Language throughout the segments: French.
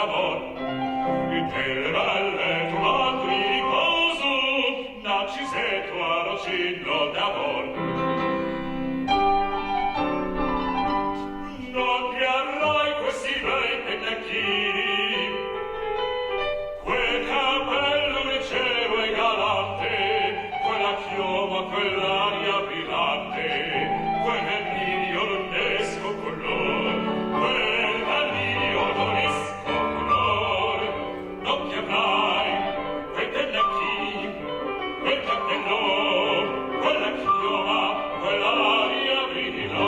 d'amor. Delle valle tu altri riposo, Narcisetto a Rocino d'amor. Non ti arrai questi bei pennacchini, quel cappello leggero e galante, quella chioma, quell'aria brillante, quell'anillo ronesco color, quell'anillo ronesco color. Non ti avrai quei pennacchini, quel cappello, quella chioma, quell'aria brillante.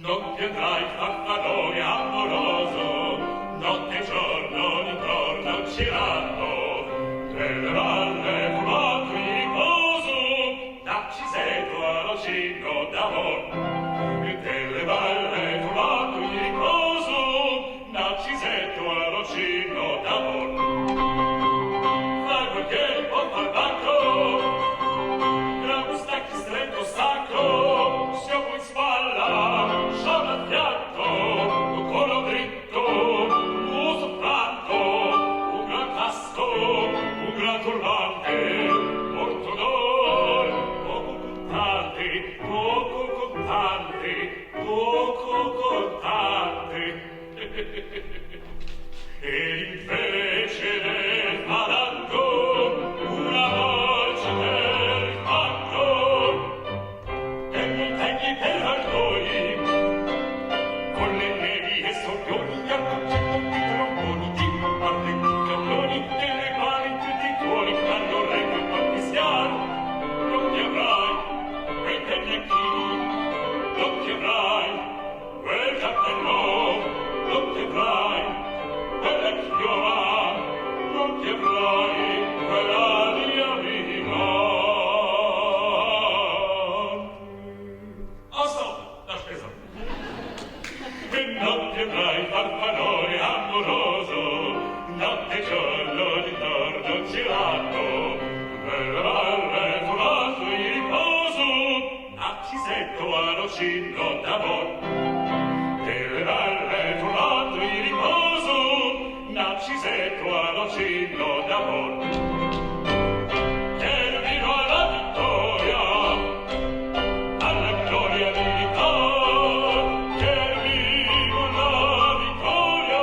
Non ti andrai farfallone amoroso, notte e giorno d'intorno girando, delle valle fumato in riposo, Narcisetto a Rocino d'amor. Delle valle fumato in riposo, Narcisetto a Rocino d'amor. Fra qualche po' farbato, tra un stacchi stretto sacro, siamo in spalla, scialla a fianco, un collo dritto, un muso franco, un gran tasto, un gran turbante, molto d'or, poco contante, poco contante, poco contante. E invece del falango, una voce per il fango, e montagne per alcoi, con le nevi e scorpioni, gli arconcetto di tromboni, di parle di cannoni, delle mani in tutti i tuoni, quando reggo il commissario. Non ti avrai quei pennacchini, non ti avrai quel cappello, non ti avrai quella chioma, non ti avrai quell'aria brillante. Ensemble, la présente. E non ti avrai farfallone amoroso, notte e giorno d'intorno girando, nelle valle trovato in riposo, Narcisetto a Rocino d'amor. Delle valle trovato in riposo, Narcisetto a Rocino d'amor. Termino alla vittoria, alla gloria militar. Termino alla vittoria,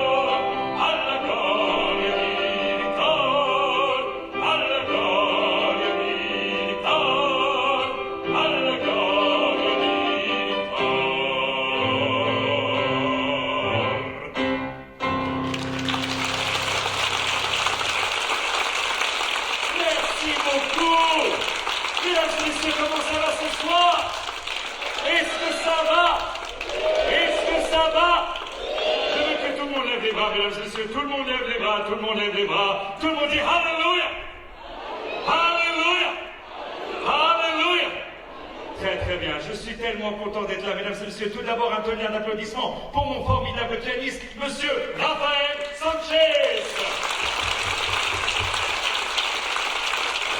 alla gloria militar, alla gloria militar, alla gloria militar. Merci beaucoup. Mesdames et messieurs, comment ça va ce soir? Est-ce que ça va? Est-ce que ça va? Je veux que tout le monde lève les bras, mesdames et messieurs. Tout le monde lève les bras, tout le monde lève les bras. Tout le monde dit Alléluia! Alléluia! Alléluia! Très très bien, je suis tellement content d'être là, mesdames et messieurs. Tout d'abord, un tonnerre d'applaudissements pour mon formidable pianiste, monsieur Raphaël Sanchez.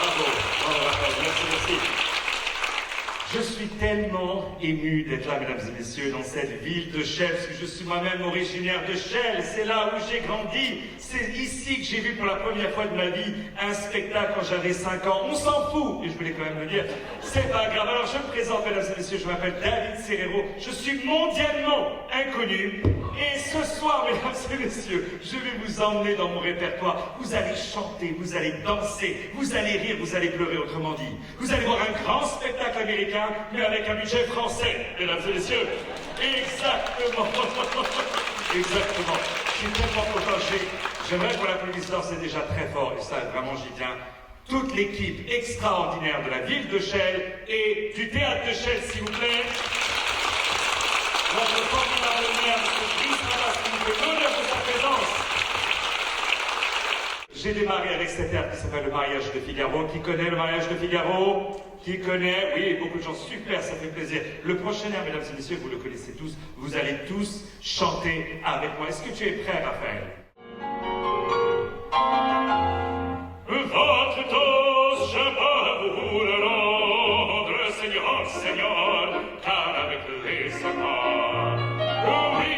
Bravo, bravo Raphaël, merci, merci. Je suis tellement ému d'être là, mesdames et messieurs, dans cette ville de Chelles, parce que je suis moi-même originaire de Chelles. C'est là où j'ai grandi. C'est ici que j'ai vu pour la première fois de ma vie un spectacle quand j'avais 5 ans. On s'en fout, et je voulais quand même le dire. C'est pas grave. Alors je me présente, mesdames et messieurs, je m'appelle David Serrero. Je suis mondialement inconnu. Et ce soir, mesdames et messieurs, je vais vous emmener dans mon répertoire. Vous allez chanter, vous allez danser, vous allez rire, vous allez pleurer, autrement dit. Vous allez voir un grand spectacle américain, mais avec un budget français, mesdames et messieurs. Exactement. Exactement. Je suis tellement content. J'aimerais qu'on l'applaudisse, c'est déjà très fort, et ça, vraiment, j'y tiens. Toute l'équipe extraordinaire de la ville de Chelles et du théâtre de Chelles, s'il vous plaît. Notre formidable maire, M. Brice Rabas, qui nous fait l'honneur de sa présence. J'ai démarré avec cet air qui s'appelle le mariage de Figaro. Qui connaît le mariage de Figaro? Qui connaît? Oui, beaucoup de gens. Super, ça fait plaisir. Le prochain air, mesdames et messieurs, vous le connaissez tous. Vous allez tous chanter avec moi. Est-ce que tu es prêt, Raphaël? Votre toast, je peux vous le rendre, Seigneur, Seigneur, car avec les saints, oui,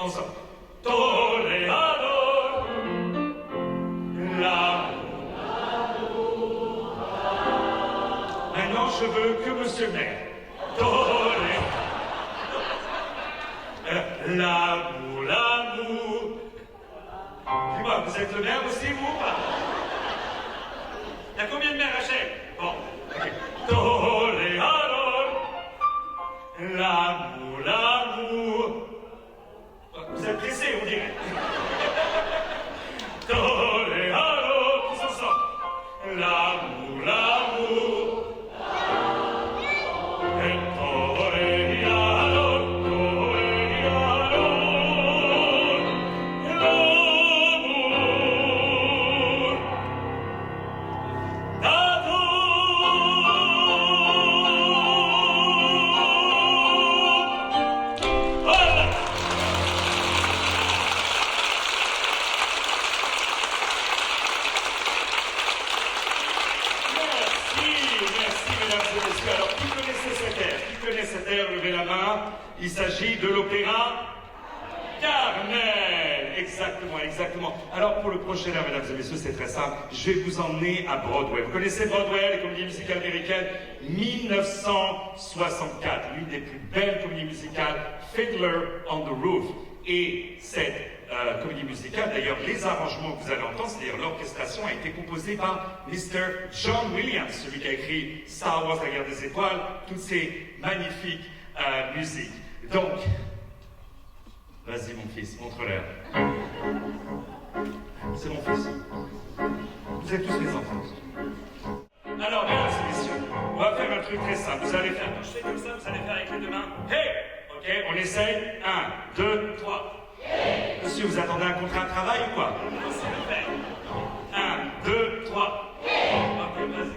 ensemble. Toreador, l'amour. Maintenant, je veux que monsieur le maire. Toreador. L'amour, l'amour. Dis-moi, vous êtes le maire aussi, vous ou pas? Il y a combien de maires à Chelles? Bon, ok. Toreador, l'amour, l'amour. Vous êtes pressés, on dirait. Toreador, tous ensemble. L'amour, l'amour. Et toreador, toreador. L'amour. Alors, qui connaissait cet air? Qui connaît cet air? Levez la main. Il s'agit de l'opéra Carmen. Exactement, exactement. Alors, pour le prochain air, mesdames et messieurs, c'est très simple. Je vais vous emmener à Broadway. Vous connaissez Broadway, les comédies musicales américaines? 1964, l'une des plus belles comédies musicales, Fiddler on the Roof. Et cette comédie musicale, d'ailleurs, les arrangements que vous allez entendre, c'est-à-dire l'orchestration, a été composée par Mr. John Williams, celui qui a écrit Star Wars, la guerre des étoiles, toutes ces magnifiques musiques. Donc, vas-y mon fils, montre-leur. C'est mon fils. Vous êtes tous mes enfants. Alors, mesdames et messieurs, on va faire un truc très simple. Vous allez faire, quand je fais comme ça, vous allez faire avec les deux mains. Hey! Ok, on essaye. 1, 2, 3. Monsieur, vous attendez un contrat de travail ou quoi? Non, c'est le fait. 1, 2, 3. Ok, vas-y.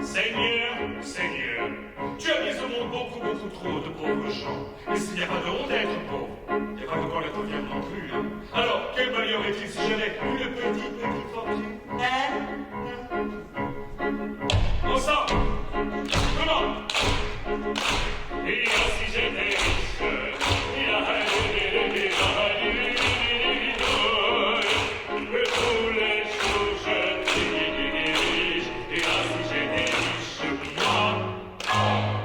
Seigneur, Seigneur, tu as mis au monde beaucoup, beaucoup trop de pauvres gens. Mais s'il n'y a pas de honte d'être pauvre, il n'y a pas de quoi l'être bien non plus. Hein. Alors, quel malheur est-il si j'avais une petite fortune? Ensemble. Comment? Et si j'étais riche, que tous les jours je dirige. Et si j'étais riche, moi,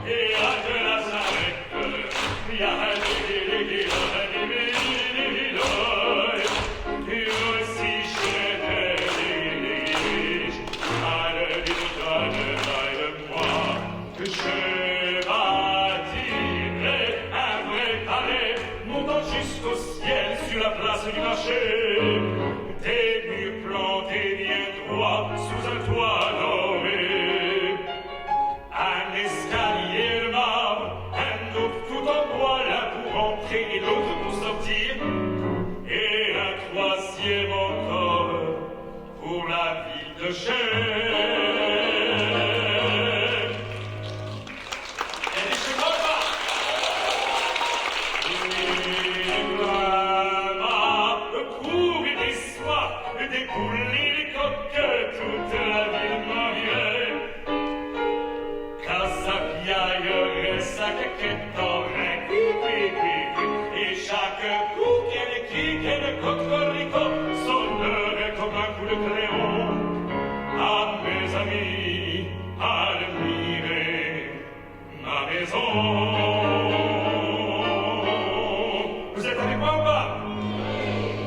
et à de la Nazareth, et si j'étais riche, que je bâtirais un vrai palais montant jusqu'au ciel sur la place du marché, des murs plantés bien droits sous un toit doré, un escalier de marbre, un autre tout en bois l'un pour entrer et l'autre pour sortir, et un troisième encore pour la ville de Chelles. Des poules, des coques, toute la ville m'envierait. Car sa piaille, sa caquette aurait et chaque coup qu'elle qui, qu'elle cocorico, sonnerait comme un coup de crayon. À mes amis, admirez ma maison. Vous êtes avec moi ou pas?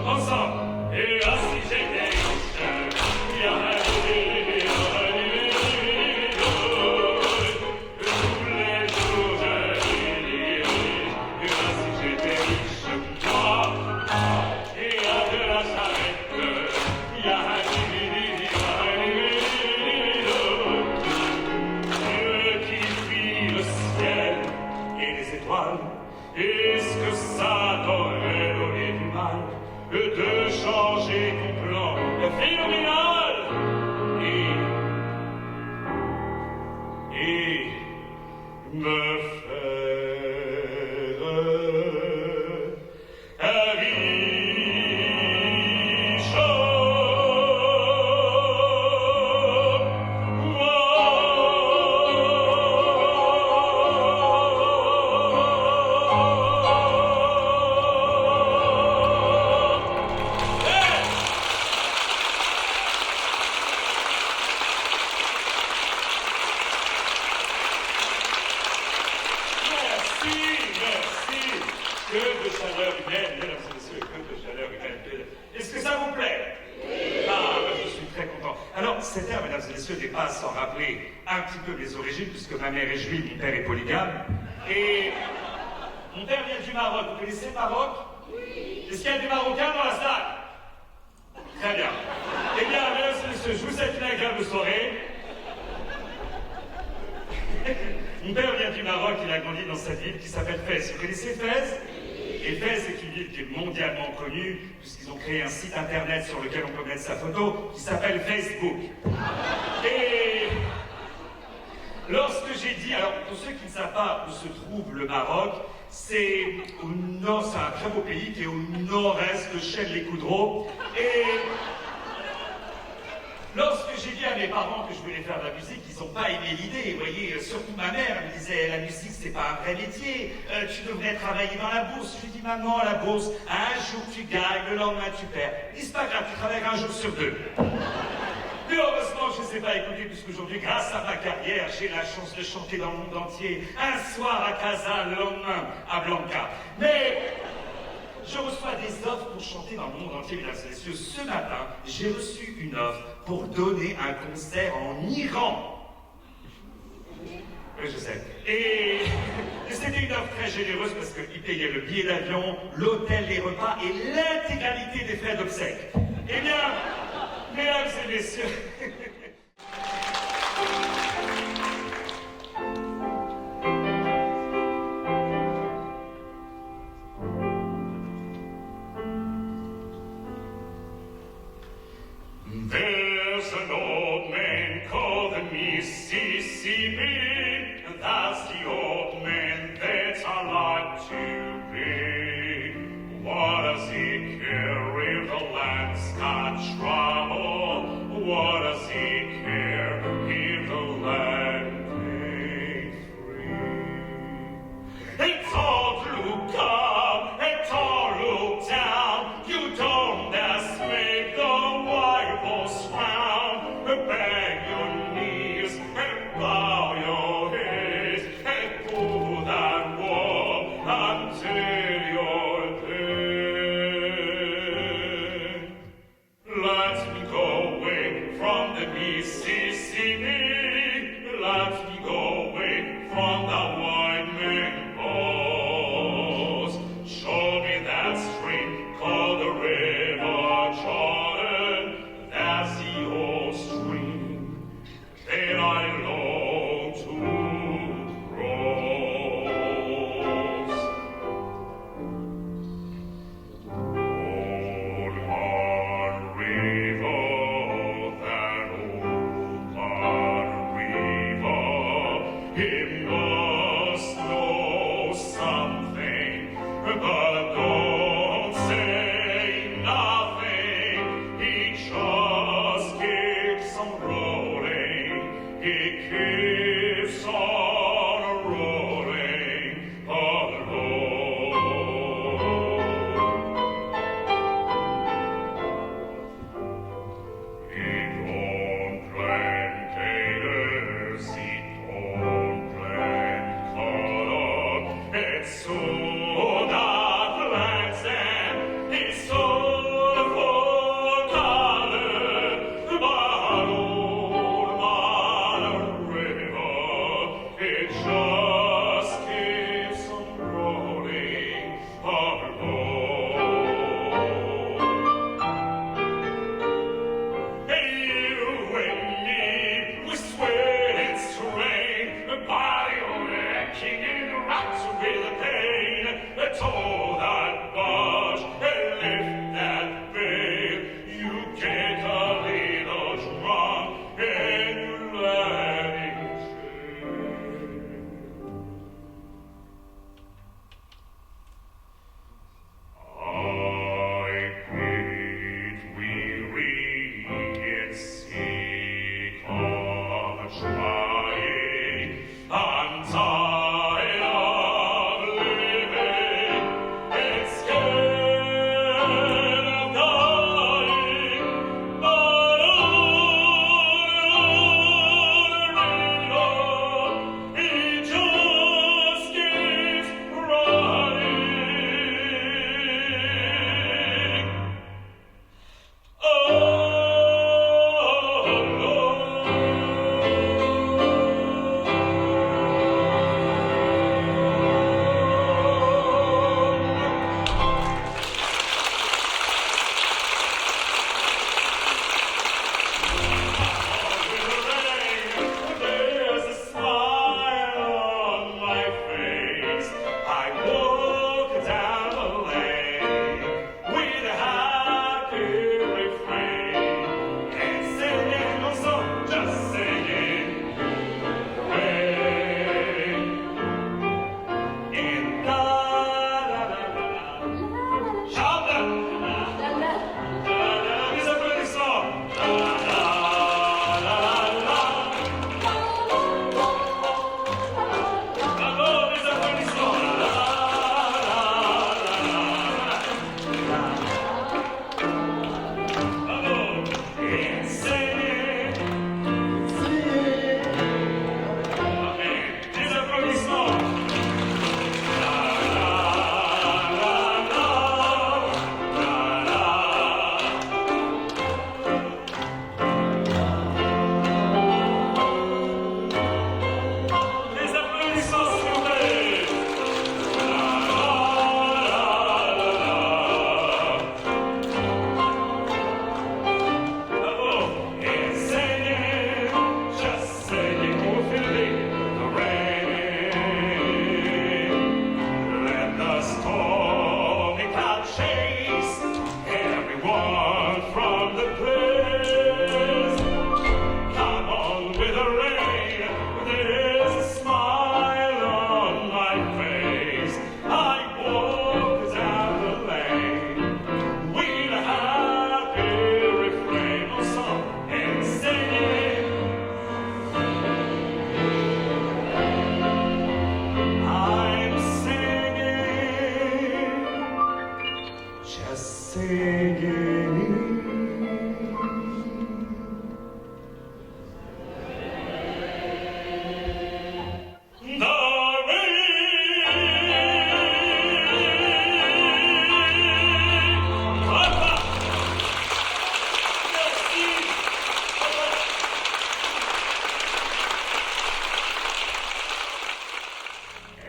Ensemble. Et ainsi j'étais riche, il y a un tous les jours je dirige. Et ainsi j'étais riche, moi, et à de la charrette, il y a un Dieu qui fit le ciel et les étoiles. Est-ce que ça t'aurait donné du mal de changer ton plan phénoménal et me faire riche? Que de chaleur humaine, mesdames et messieurs, que de chaleur humaine. Est-ce que ça vous plaît? Ah, ben, je suis très content. Alors, cet air, mesdames et messieurs, n'est pas sans rappeler un petit peu mes origines, puisque ma mère est juive, mon père est polygame. Et mon père vient du Maroc. Vous connaissez le Maroc? Oui. Est-ce qu'il y a des Marocains dans la salle? Très bien. Eh bien, mesdames et messieurs, je vous souhaite une agréable soirée. Mon père vient du Maroc, il a grandi dans cette ville qui s'appelle Fès. Vous connaissez Fès? Et Fès est une ville qui est mondialement connue, puisqu'ils ont créé un site internet sur lequel on peut mettre sa photo, qui s'appelle Facebook. Et lorsque j'ai dit, alors pour ceux qui ne savent pas où se trouve le Maroc, c'est au nord, c'est un très beau pays qui est au nord-est de Chelles-les-Coudreaux. Et lorsque j'ai dit à mes parents que je voulais faire de la musique, ils n'ont pas aimé l'idée. Vous voyez, surtout ma mère me disait, la musique, c'est pas un vrai métier. Tu devrais travailler dans la bourse. Je lui dis, maman, la bourse, un jour tu gagnes, le lendemain tu perds. Il dit, c'est pas grave, tu travailles un jour sur deux. Mais heureusement, je ne sais pas écouter, puisqu'aujourd'hui, grâce à ma carrière, j'ai la chance de chanter dans le monde entier. Un soir à Casa, le lendemain à Blanca. Mais je reçois des offres pour chanter dans le monde entier, mesdames et messieurs. Ce matin, j'ai reçu une offre pour donner un concert en Iran. Oui, je sais. Et c'était une offre très généreuse parce qu'ils payaient le billet d'avion, l'hôtel, les repas et l'intégralité des frais d'obsèques. Eh bien, mesdames et messieurs... There's an old man called the Mississippi. That's the old man that I like to be. What does he care if the land's got trouble? What does he care if the land ain't free? It's all to look up, it's all look down. You don't just make the Bible frown. Bang your knees and bow your head and pull that wall until you're dead. Let me go away from the Mississippi. Let me go away from the white man boss. Show me that stream called the River Jordan. That's the old stream that I long to cross. Old Horn River, that old Horn River, he must know something, but don't say nothing. He just keeps on rolling. He keeps on rolling along. He don't plant taters, he don't plant cotton. It's so that plants them, it's so for cotton. But old man river, it just keeps on rolling along. You and me, we sweat and strain, body on a king and rocks with the pain.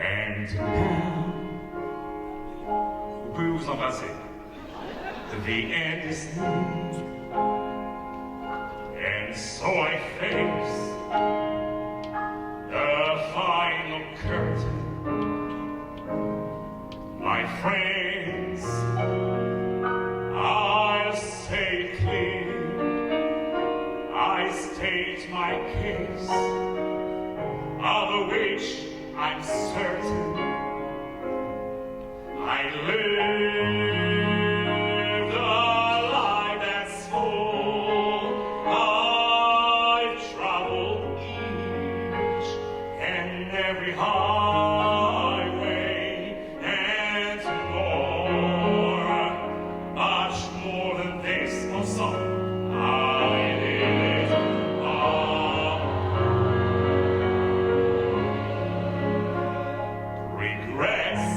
And now, vous pouvez vous embrasser. The end is near, and so I face the final curtain. My friends, I'll say it clear. I state my case, of which I'm certain. I lived a life that's full. I've traveled each and every highway and more, much more than this. Oh, so I did it all. Regrets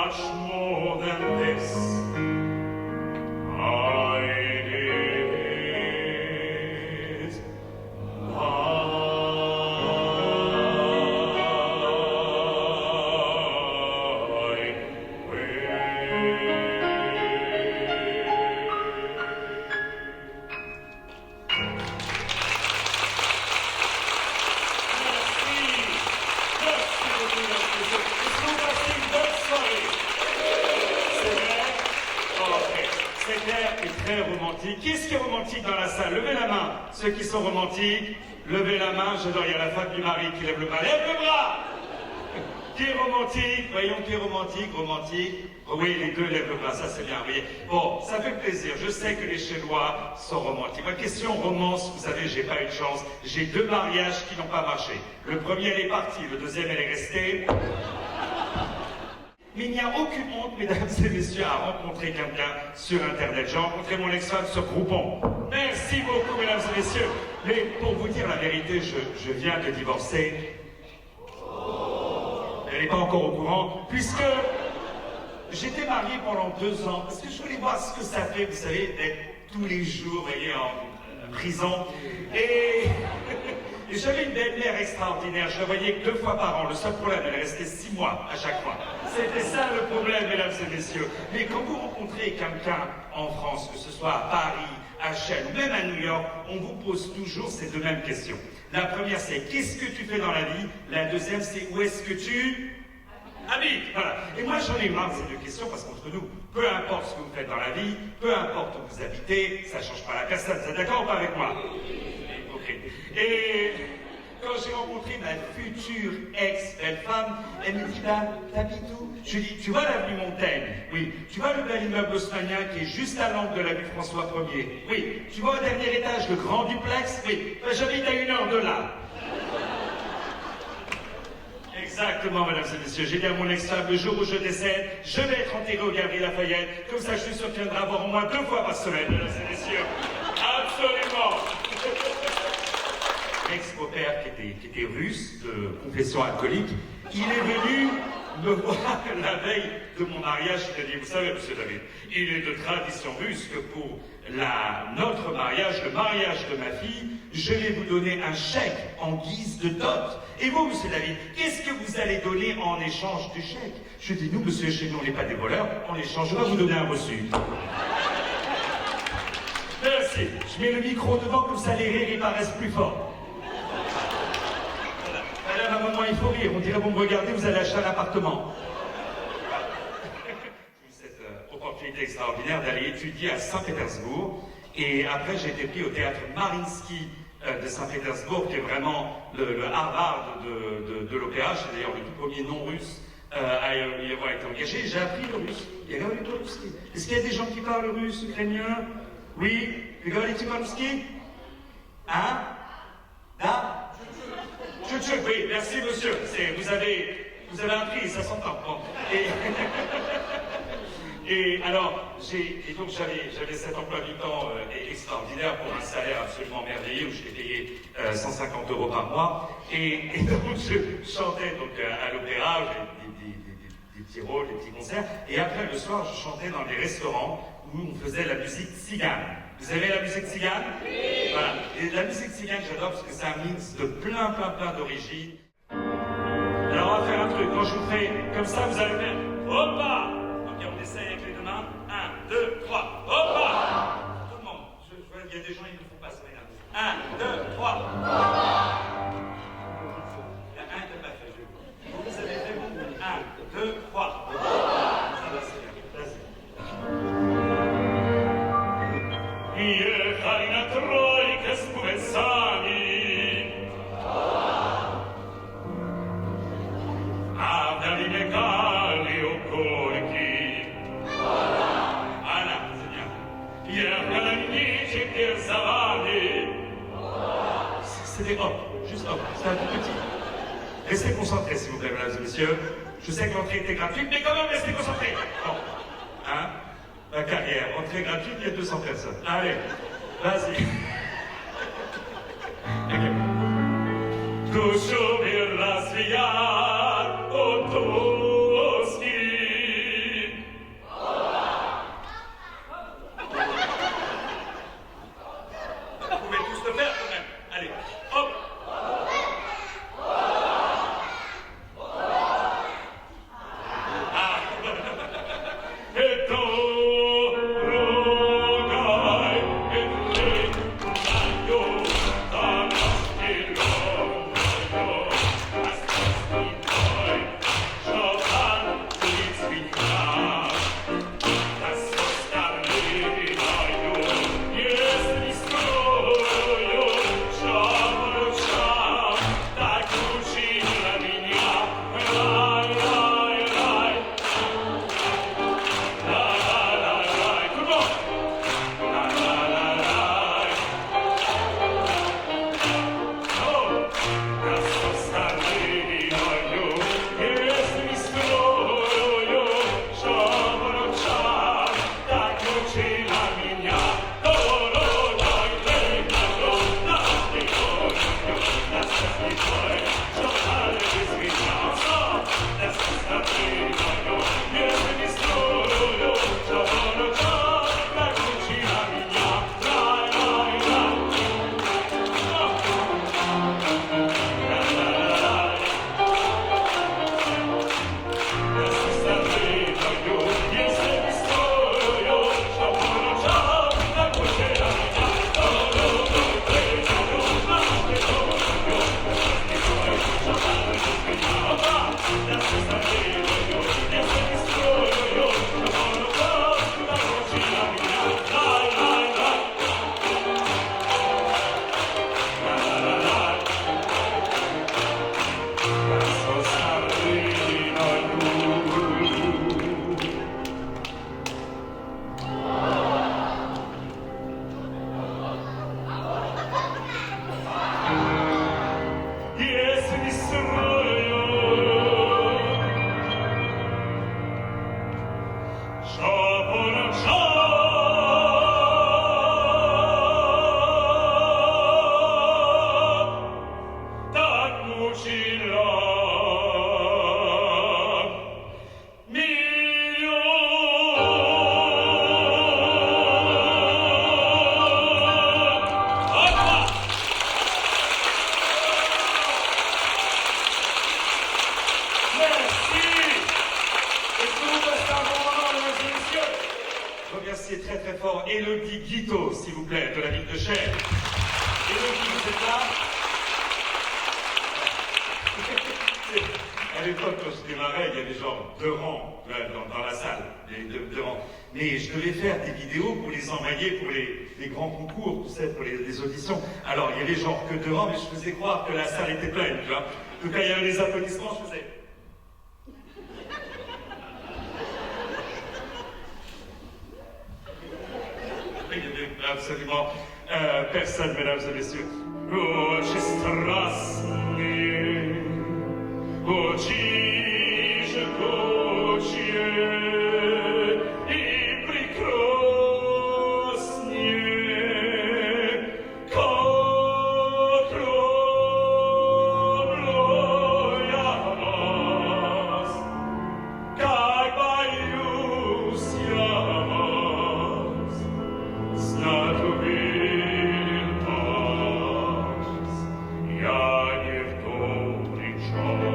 much more than this. Très romantique. Qu'est-ce qui est romantique dans la salle? Levez la main. Ceux qui sont romantiques, levez la main. J'adore, il y a la femme du mari qui lève le bras. Lève le bras. Qui est romantique? Voyons qui est romantique, romantique. Oui, les deux lèvent le bras, ça c'est bien, oui. Bon, ça fait plaisir. Je sais que les Chinois sont romantiques. Ma question romance, vous savez, j'ai pas eu de chance. J'ai 2 mariages qui n'ont pas marché. Le premier, elle est partie. Le deuxième, elle est restée. Mais il n'y a aucune honte, mesdames et messieurs, à rencontrer quelqu'un sur Internet. J'ai rencontré mon ex-femme sur Groupon. Merci beaucoup, mesdames et messieurs. Mais pour vous dire la vérité, je viens de divorcer. Elle n'est pas encore au courant, puisque j'étais marié pendant 2 ans, parce que je voulais voir ce que ça fait, vous savez, d'être tous les jours, vous voyez, en prison. Et j'avais une belle-mère extraordinaire, je la voyais que 2 fois par an. Le seul problème, elle restait 6 mois à chaque fois. C'était ça le problème, mesdames et messieurs. Mais quand vous rencontrez quelqu'un en France, que ce soit à Paris, à Chelles ou même à New York, on vous pose toujours ces 2 mêmes questions. La première, c'est qu'est-ce que tu fais dans la vie? La deuxième, c'est où est-ce que tu habites? Voilà. Et moi, j'en ai marre de ces 2 questions parce qu'entre nous, peu importe ce que vous faites dans la vie, peu importe où vous habitez, ça ne change pas la personne. Vous êtes d'accord ou pas avec moi? Et quand j'ai rencontré ma future ex-belle-femme, elle me dit, t'habites où? Je lui dis, tu vois l'avenue Montaigne? Oui. Tu vois le bel immeuble haussmannien qui est juste à l'angle de l'avenue François 1er? Oui. Tu vois au dernier étage le grand duplex? Oui. Ben, j'habite à 1 heure de là. Exactement, mesdames et messieurs. J'ai dit à mon ex-femme, le jour où je décède, je vais être enterré au Galeries Lafayette. Comme ça, je suis sûr qu'il viendra voir au moins 2 fois par semaine, mesdames et messieurs. Absolument. Ex-beau-père qui était russe, de confession alcoolique, il est venu me voir la veille de mon mariage. Il a dit, vous savez, monsieur David, il est de tradition russe que pour notre mariage, le mariage de ma fille, je vais vous donner un chèque en guise de dot. Et vous, monsieur David, qu'est-ce que vous allez donner en échange du chèque? Je dis, nous, monsieur, chez nous, on n'est pas des voleurs, en échange, je vais vous donner un reçu. Merci. Je mets le micro devant, comme ça les rires, ils paraissent plus forts. Madame, à un moment, il faut rire. On dirait, vous me regardez, vous allez acheter un appartement. Cette opportunité extraordinaire d'aller étudier à Saint-Pétersbourg. Et après, j'ai été pris au théâtre Mariinsky de Saint-Pétersbourg, qui est vraiment le Harvard de l'opéra. C'est d'ailleurs le tout premier non-russe à y avoir été engagé. J'ai appris le russe. Il y a le russe. Est-ce qu'il y a des gens qui parlent russe, ukrainien? Oui. Vous говорите по-русски? Hein? Là? Oui, merci monsieur. Vous avez appris, ça s'entend. Bon. Et alors, donc j'avais cet emploi du temps extraordinaire pour un salaire absolument merveilleux où j'étais payé 150 € par mois. Et donc je chantais donc, à l'opéra, des petits rôles, des petits concerts. Et après, le soir, je chantais dans des restaurants où on faisait la musique tzigane. Vous avez la musique tzigane? Oui. Voilà. Et la musique tzigane, j'adore parce que c'est un mix de plein d'origines. Alors on va faire un truc. Quand je vous fais comme ça, vous allez faire hoppa. Ok, on essaye avec les 2 mains. 1, 2, 3. Hoppa. Tout le monde. Je vois qu'il y a des gens qui ne font pas ça. 1, 2, 3. Hoppa. Il y a un qui n'a pas fait. Vous avez fait 1, 2, 3. Hoppa. Ça va, c'est bien. Vas-y. Jechali na trojkę z półecami, a w dali biegali okolki. Anna, c'est bien. Jechali niczym pierzawany. C'est des hop, juste hop, c'est un tout petit. Restez concentrés, s'il vous plaît, mesdames et messieurs. Je sais que l'entrée était gratuite, mais quand même, restez concentrés. Bon, hein? La carrière, entrée gratuite, il y a 200 personnes. Allez, vas-y. Tuszo mi rozwijać otoski, remercier très très fort Élodie Guiteau, s'il vous plaît, de la ville de Chelles. Élodie, vous êtes là? À l'époque, quand je démarrais, il y avait genre 2 rangs dans la salle, deux rangs. Mais je devais faire des vidéos pour les envoyer pour les grands concours, tu sais, pour les auditions. Alors, il y avait genre que 2 rangs, mais je faisais croire que la salle était pleine, tu vois. Donc, quand il y avait les applaudissements, je faisais... Il y avait absolument personne, mesdames et messieurs. Oh, ci strasnie, oh, ci je gocie, i prekrosnie, kotlovloja nas, kaj bajus jamas, znatu vidim pas, ja nie w dobry czas.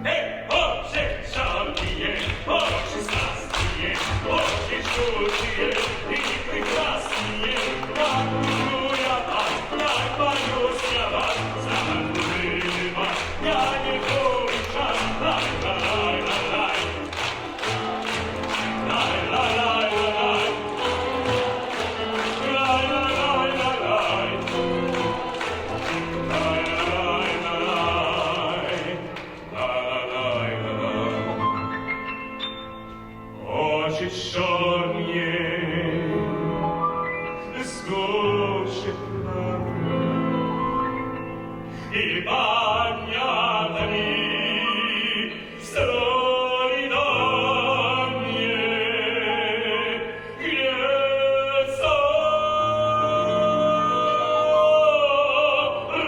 Hej, oczy szalbije, oczy slaskie, oczy żółcie i prekrasnie, jak buduja was, jak bajusja was, znatu vidim pas, ja nie w dobry czas. Laj, laj, laj, laj, laj, laj, laj, laj, laj. Oczy czarnie, zgorsze plamy i baniatami stroi do mnie, gdzie są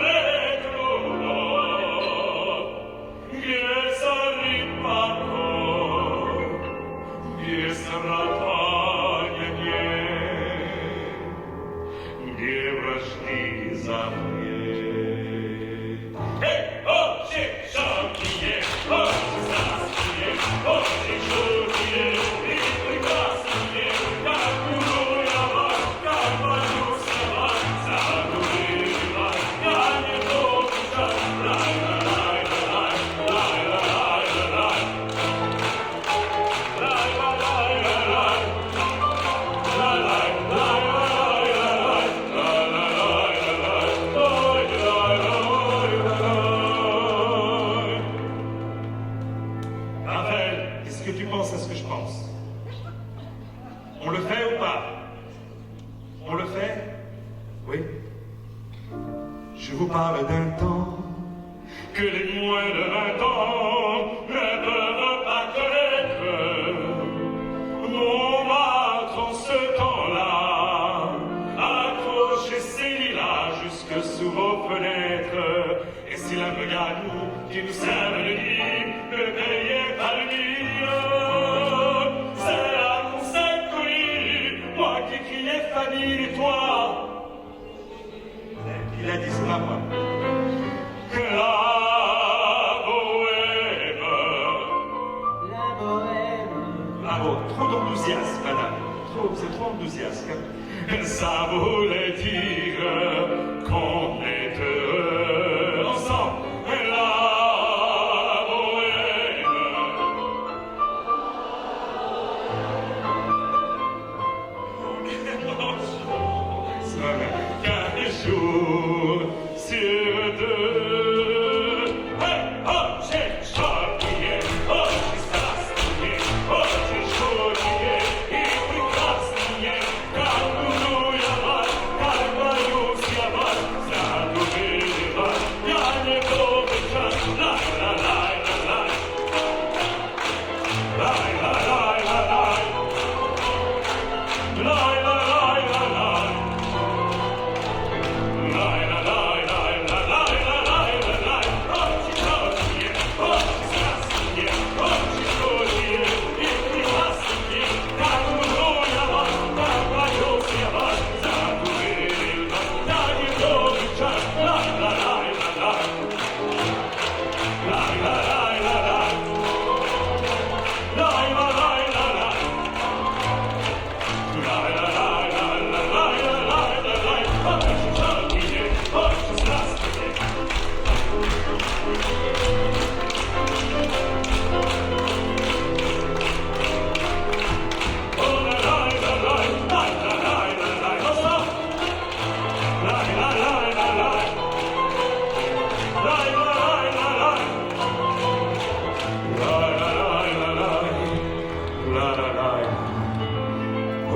retruno, gdzie są ripako, gdzie stratania nie, gdzie wrażni za mnie. Hej, oczy szalkie, oczy slaskie, oczy żółkie i prekrasnie, jak buduja was, jak bajusja was, zadumili was, ja nie dopuszczam. Laj, laj, laj, laj, laj, laj, laj, laj, laj, laj. Raphaël, qu'est-ce que tu penses à ce que je pense? On le fait ou pas? On le fait? Oui. Je vous parle d'un temps que les moins de 20 ans ne peuvent pas connaître. Mon maître en ce temps-là accrochait ses lilas jusque sous vos fenêtres. Et si l'un me gagne qui nous serve le nid, ne payez pas le nid. C'est là qu'on s'est connus, moi qui criais famille et toi. Il a dit c'est pas moi. Que la bohème. Bravo, trop d'enthousiasme, madame. C'est trop enthousiaste. Ça voulait dire qu'on est heureux ensemble. La bohème. Qu'un jour sur 2. Hey, oh, j'ai charrié, oh, j'ai stasnié, oh, j'ai jolié, et прекрасnié, как буду я вас, как боюсь я вас, задумали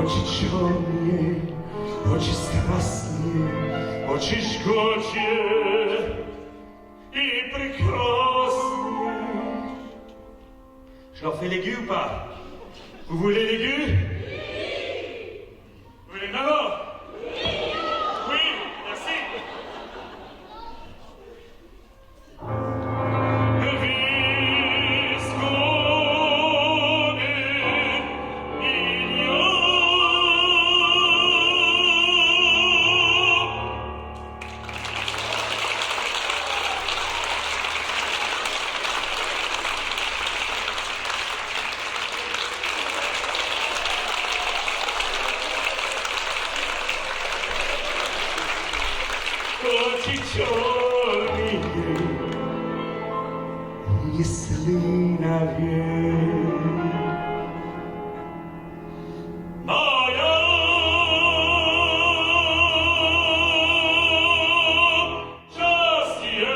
черные, очень страстные, очень жгучие и прекрасные. Je leur fais l'aigu ou pas? Vous voulez l'aigu? Vous voulez maman? Oui, merci. Если навек моя счастье.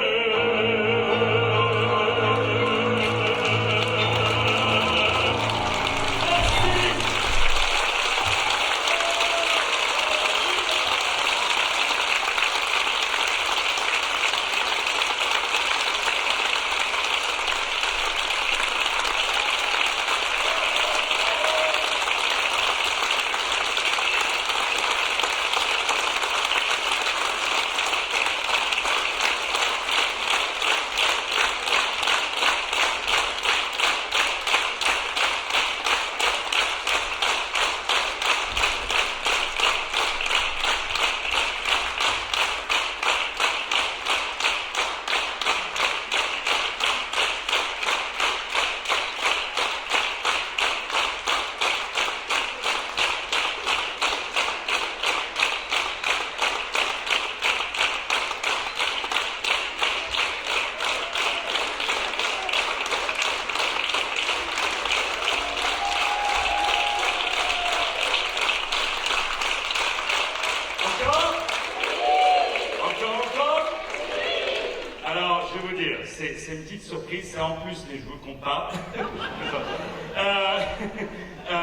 Alors, je vais vous dire, c'est une petite surprise, c'est en plus, mais je vous le compte pas.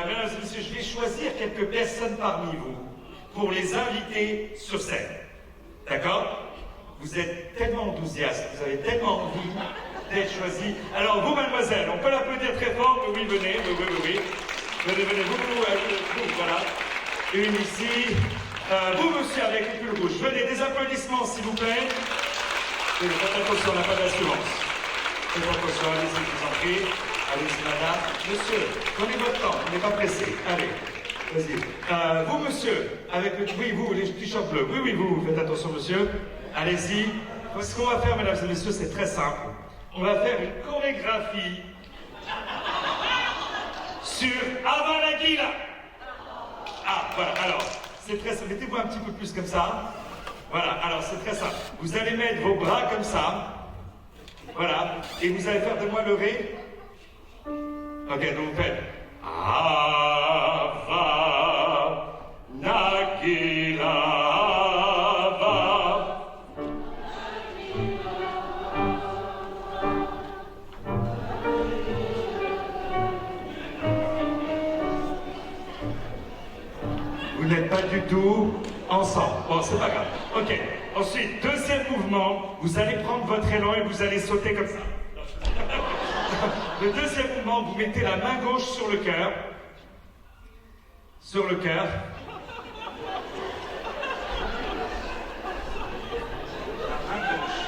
Mesdames et messieurs, je vais choisir quelques personnes parmi vous pour les inviter sur scène. D'accord? Vous êtes tellement enthousiaste, vous avez tellement envie d'être choisi. Alors, vous, mademoiselle, on peut l'applaudir très fort, oui, venez, oui. Venez, vous, voilà. Une ici. Vous, monsieur, avec le pull rouge, venez, des applaudissements, s'il vous plaît. Faites attention, on n'a pas d'assurance. Faites attention, allez-y, je vous en prie. Allez-y, madame. Monsieur, prenez votre temps, on n'est pas pressé. Allez, vas-y. Vous, monsieur, avec le... Oui, vous, les t-shirts bleus. Oui, vous, faites attention, monsieur. Allez-y. Ce qu'on va faire, mesdames et messieurs, c'est très simple. On va faire une chorégraphie sur Avalagila. Ah, voilà, alors, c'est très simple. Mettez-vous un petit peu plus comme ça. Voilà, alors c'est très simple. Vous allez mettre vos bras comme ça. Voilà. Et vous allez faire de moi le ré. Ok, donc vous faites Ava Nagila Ava. Vous n'êtes pas du tout ensemble. Bon, c'est pas grave. Ok. Ensuite, deuxième mouvement, vous allez prendre votre élan et vous allez sauter comme ça. Le deuxième mouvement, vous mettez la main gauche sur le cœur. Sur le cœur. La main gauche.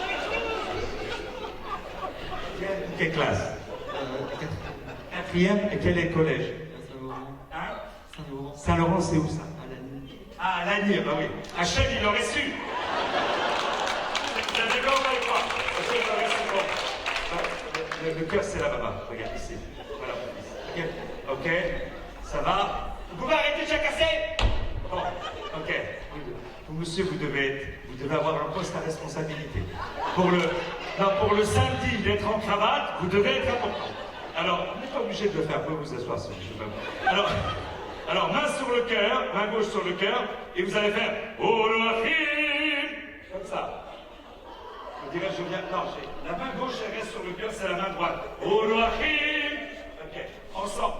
Quelle classe? Quatrième. Et quel est le collège? Saint-Laurent. Saint-Laurent, c'est où ça? Ah, Lagny, bah oui. Hachel, il aurait su. Vous êtes d'accord avec moi? Hachel, il aurait su. Bon. Le cœur, c'est là, bas. Regarde, ici. Voilà. Ok. Ça va? Vous pouvez arrêter de jacasser? Bon. Ok. Vous, monsieur, vous devez avoir un poste à responsabilité. Pour le samedi, d'être en cravate, vous devez être important. Alors, vous n'êtes pas obligé de le faire. Vous pouvez vous asseoir, si je veux. Alors, main sur le cœur, main gauche sur le cœur, et vous allez faire Oroachim comme ça. Je dirais, je viens. Non, la main gauche, elle reste sur le cœur, c'est la main droite. Oroachim. Ok, ensemble.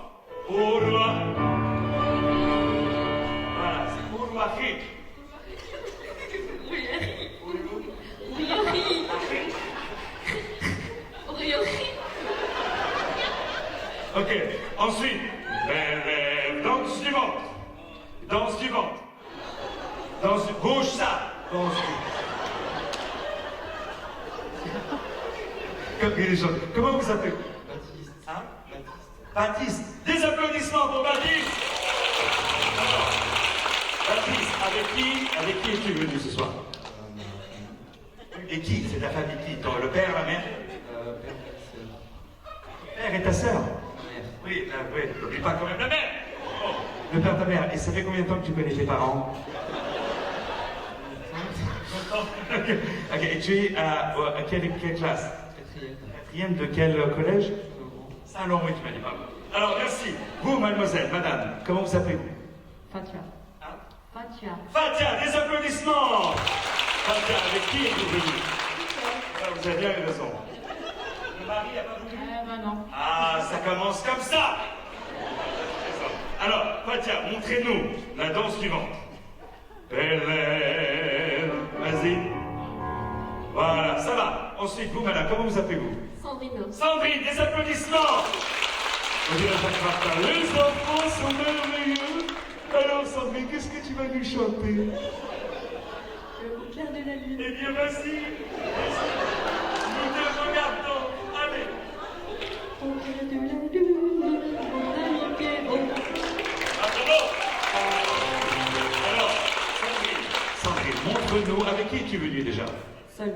Oroachim. Lève. Danse suivante. Danse suivante. Bouge ça. Danse Comment vous appelez? Baptiste. Hein? Baptiste. Baptiste. Des applaudissements pour Baptiste. Baptiste, avec qui es-tu venu ce soir? Et qui? C'est ta famille qui? Le père, la mère? Père et sœur. Père et ta sœur? Mère. Oui, oui, n'oublie pas quand même la mère. Oh. Le père, ta mère. Et ça fait combien de temps que tu connais tes parents? Ok, et tu es à quelle classe? Quatrième. Quatrième de quel collège? Saint-Laurent, oui, tu m'as dit pas. Alors, merci. Vous, mademoiselle, madame, comment vous appelez-vous? Fatia. Hein? Fatia. Fatia, des applaudissements. Fatia, avec qui êtes-vous venue? Vous avez bien raison. Le mari n'a pas voulu? Ben non. Ah, ça commence comme ça. Alors, Fatia, montrez-nous la danse suivante. Belle, vas-y. Voilà, ça va. Ensuite, vous, madame, comment vous appelez-vous? Sandrine. Sandrine, des applaudissements. On dirait Jacques Martin. Les enfants sont merveilleux. Alors, Sandrine, qu'est-ce que tu vas nous chanter? Au clair de la lune. Eh bien, vas-y. Nous te regardons. Allez. Au clair de la lune, on a mis des mots. Ah, bravo. Alors, Sandrine, montre-nous. Avec qui es-tu venue déjà? Seul.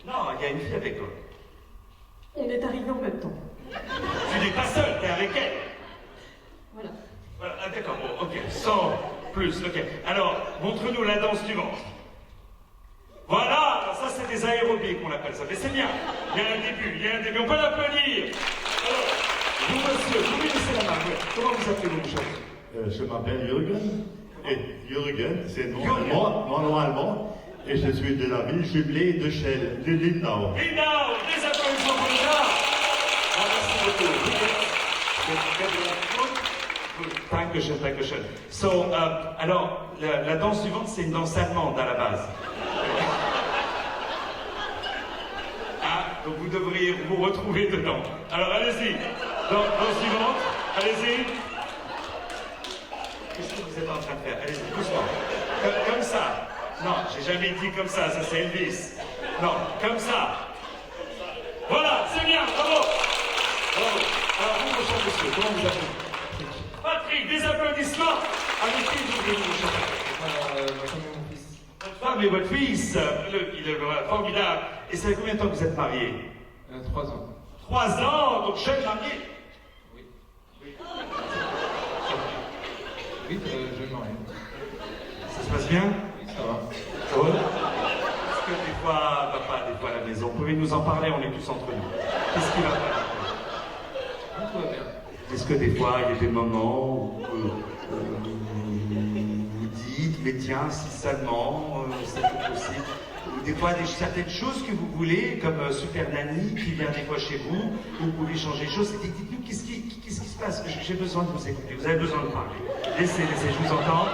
Non, il y a une fille avec toi. On est arrivés en même temps. Tu n'es pas seule, tu es avec elle. Voilà. Voilà, ah, d'accord, bon, ok, sans plus, ok. Alors, montre-nous la danse suivante. Voilà, alors ça c'est des aérobies qu'on appelle ça, mais c'est bien. Il y a un début, on peut l'applaudir. Alors, vous monsieur, vous me laissez la main, ouais. Comment vous appelez-vous, mon cher? Je m'appelle Jürgen. Et Jürgen, c'est mon Jürgen. nom allemand. Et je suis de la ville jumelée de Schell, de Lindau. Lindau, des applaudissements pour Lindau. Ah, merci beaucoup. Dankeschön, Dankeschön. So, alors, la danse suivante, c'est une danse allemande à la base. Ah, donc vous devriez vous retrouver dedans. Alors, allez-y. Danse suivante, allez-y. Qu'est-ce que vous êtes en train de faire? Allez-y, doucement. Comme ça. Non, j'ai jamais dit comme ça c'est Elvis. Non, comme ça. Voilà, c'est bien, bravo. Bravo. Alors, vous, mon cher monsieur, comment vous appelez? Patrick, des applaudissements. Avec qui vous voulez vous chanter? Ma femme et mon fils. Votre femme et votre fils, il est voilà, formidable. Et ça fait combien de temps que vous êtes mariés? 3 ans. 3 ans, donc jeune marié. Oui. Oui. Oui, je m'en ai. Ça se passe bien? Oui, ça va. Ça va? Est-ce que des fois, papa, des fois à la maison, vous pouvez nous en parler, on est tous entre nous. Qu'est-ce qui va pas? Oui, tout va bien. Est-ce que des fois, il y a des moments où vous dites, mais tiens, si seulement, c'est possible. Ou des fois, certaines choses que vous voulez, comme Super Nanny, qui vient des fois chez vous, où vous pouvez changer les choses. Dites-nous, qu'est-ce qui se passe? J'ai besoin de vous écouter, vous avez besoin de parler. Laissez, je vous entends.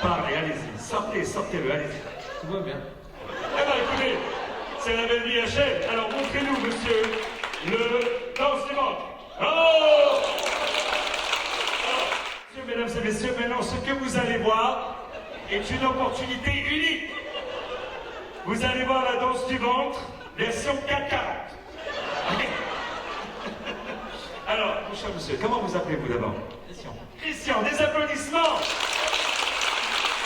Parlez, allez-y. Sortez-le, allez-y. Tout va bien. Eh bien, écoutez, c'est la belle vie HL. Alors, montrez-nous, monsieur, le danse suivante. Bravo! Alors, mesdames et messieurs, maintenant, ce que vous allez voir est une opportunité unique. Vous allez voir la danse suivante, version 440. Alors, mon cher monsieur, comment vous appelez-vous d'abord? Christian. Christian, des applaudissements!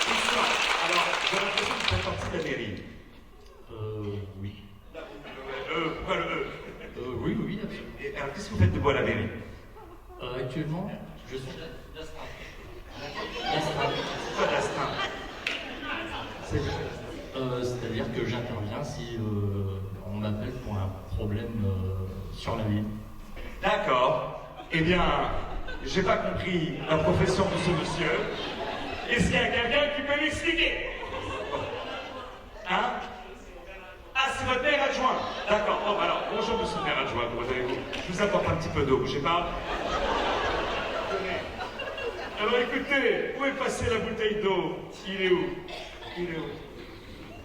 Christian, alors, j'ai l'impression que vous faites partie de la mairie. Oui. Pourquoi le E? Oui, oui, absolument. Et alors, qu'est-ce que vous faites de beau à la mairie? Actuellement, je suis d'astreinte. C'est quoi d'astreinte? C'est-à-dire que j'interviens si on m'appelle pour un problème sur la ville. D'accord. Eh bien, j'ai pas compris la profession de ce monsieur. Est-ce qu'il y a quelqu'un qui peut m'expliquer? Hein? Ah, c'est votre maire adjoint. D'accord. Bon, alors, bonjour monsieur le maire adjoint, comment allez-vous? Je vous apporte un petit peu d'eau, bougez pas. Tenez. Alors écoutez, où est passée la bouteille d'eau? Il est où? Il est où?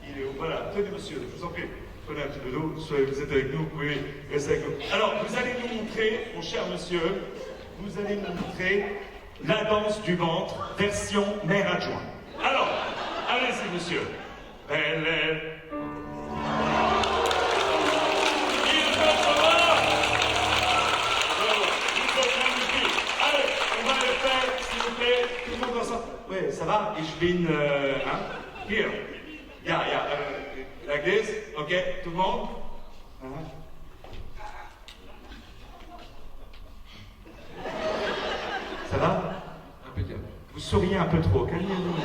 Il est où? Voilà, tenez monsieur, je vous en prie. Prenez un petit peu d'eau, vous êtes avec nous, vous pouvez rester avec nous. Alors, vous allez nous montrer, mon cher monsieur, vous allez nous montrer la danse du ventre, version mère adjoint. Alors, allez-y, monsieur. Belle est... Il peut savoir. Il faut bien nous dire. Allez, on va le faire, s'il vous plaît. Tout le monde ensemble. Oui, ça va? Ich bin, hein? Here. Yeah, like this. OK, tout le monde? Ça va? Impeccable. Vous souriez un peu trop, calmez-vous.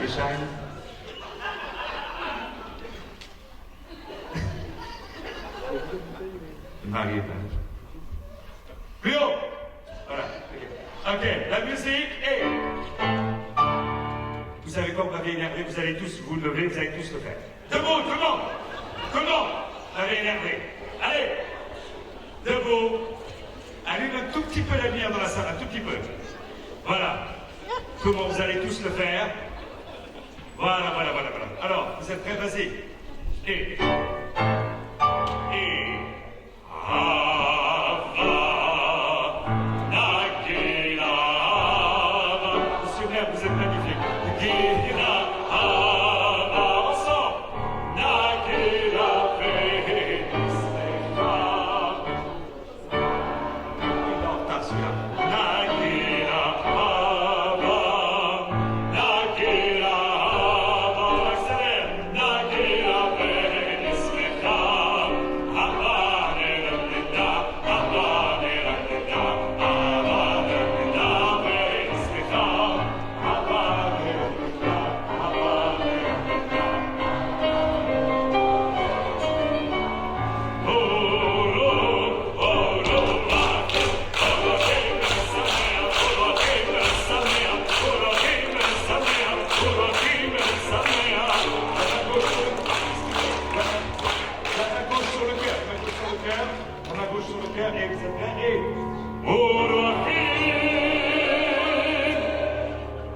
Et Shine? Marie, plus haut! Voilà. OK, la musique et... Vous savez quoi, vous m'avez énervé, vous allez tous vous lever, vous allez tous le faire. Debout, tout le monde! Tout le monde! Vous m'avez énervé. Allez! Debout! Allume un tout petit peu la lumière dans la salle, un tout petit peu. Voilà. Tout le monde, vous allez tous le faire. Voilà. Alors, vous êtes prêts? Vas-y. Et... Monsieur le maire, vous êtes magnifique.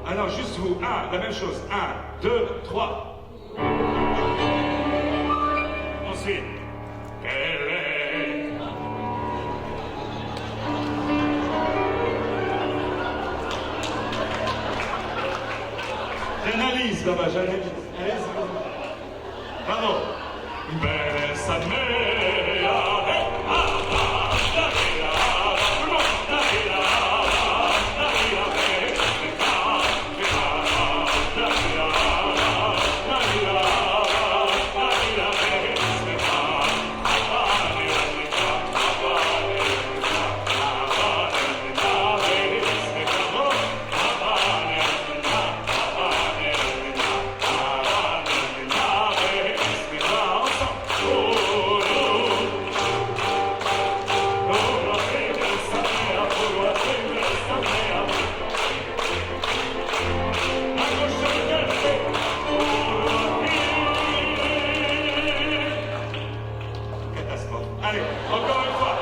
Alors, juste vous, la même chose. 1, 2, 3. Ensuite, quelle est... J'analyse là-bas, j'analyse. Allez-y. Bravo. Belle sa mère. Allez, encore une fois.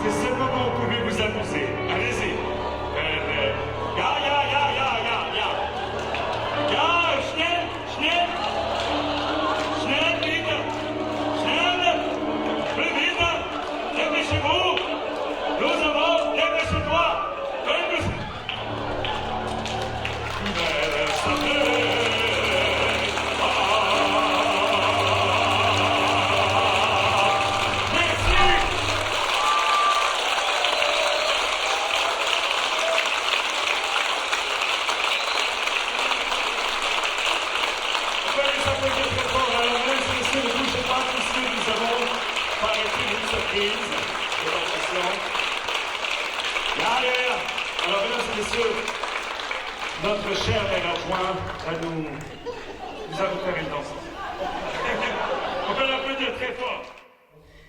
C'est ce moment où vous pouvez vous amuser. Allez-y. Schnell, bitte. Schnell. Plus vite. Dépêchez-vous. Nous avons, dépêche-toi. Alors, mesdames et messieurs, notre cher maire adjoint va nous allons faire une danse. On peut l'applaudir très fort.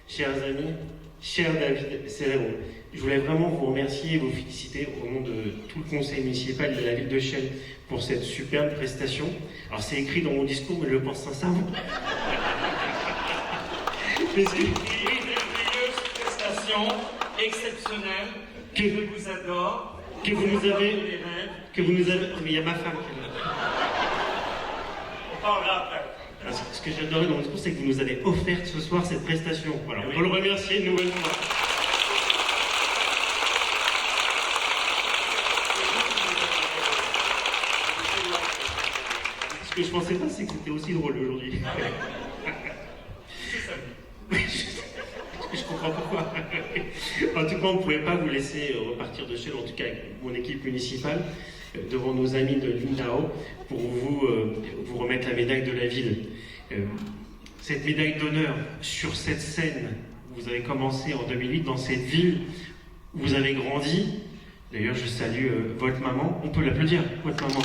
Chers amis, cher David Serrero, je voulais vraiment vous remercier et vous féliciter au nom de tout le conseil municipal de la ville de Chelles pour cette superbe prestation. Alors c'est écrit dans mon discours, mais je le pense sincèrement. Une merveilleuse prestation exceptionnelle que je vous adore. Que vous nous avez... Mais il y a ma femme qui est là. ce que j'adorais dans le discours, c'est que vous nous avez offert ce soir cette prestation. Voilà, on peut le remercier une nouvelle fois. Ce que je pensais pas, c'est que c'était aussi drôle aujourd'hui. Je comprends pourquoi. En tout cas, on ne pouvait pas vous laisser repartir de Shell, en tout cas avec mon équipe municipale, devant nos amis de l'INDAO, pour vous remettre la médaille de la ville. Cette médaille d'honneur sur cette scène, vous avez commencé en 2008 dans cette ville où vous avez grandi. D'ailleurs, je salue votre maman. On peut l'applaudir, votre maman.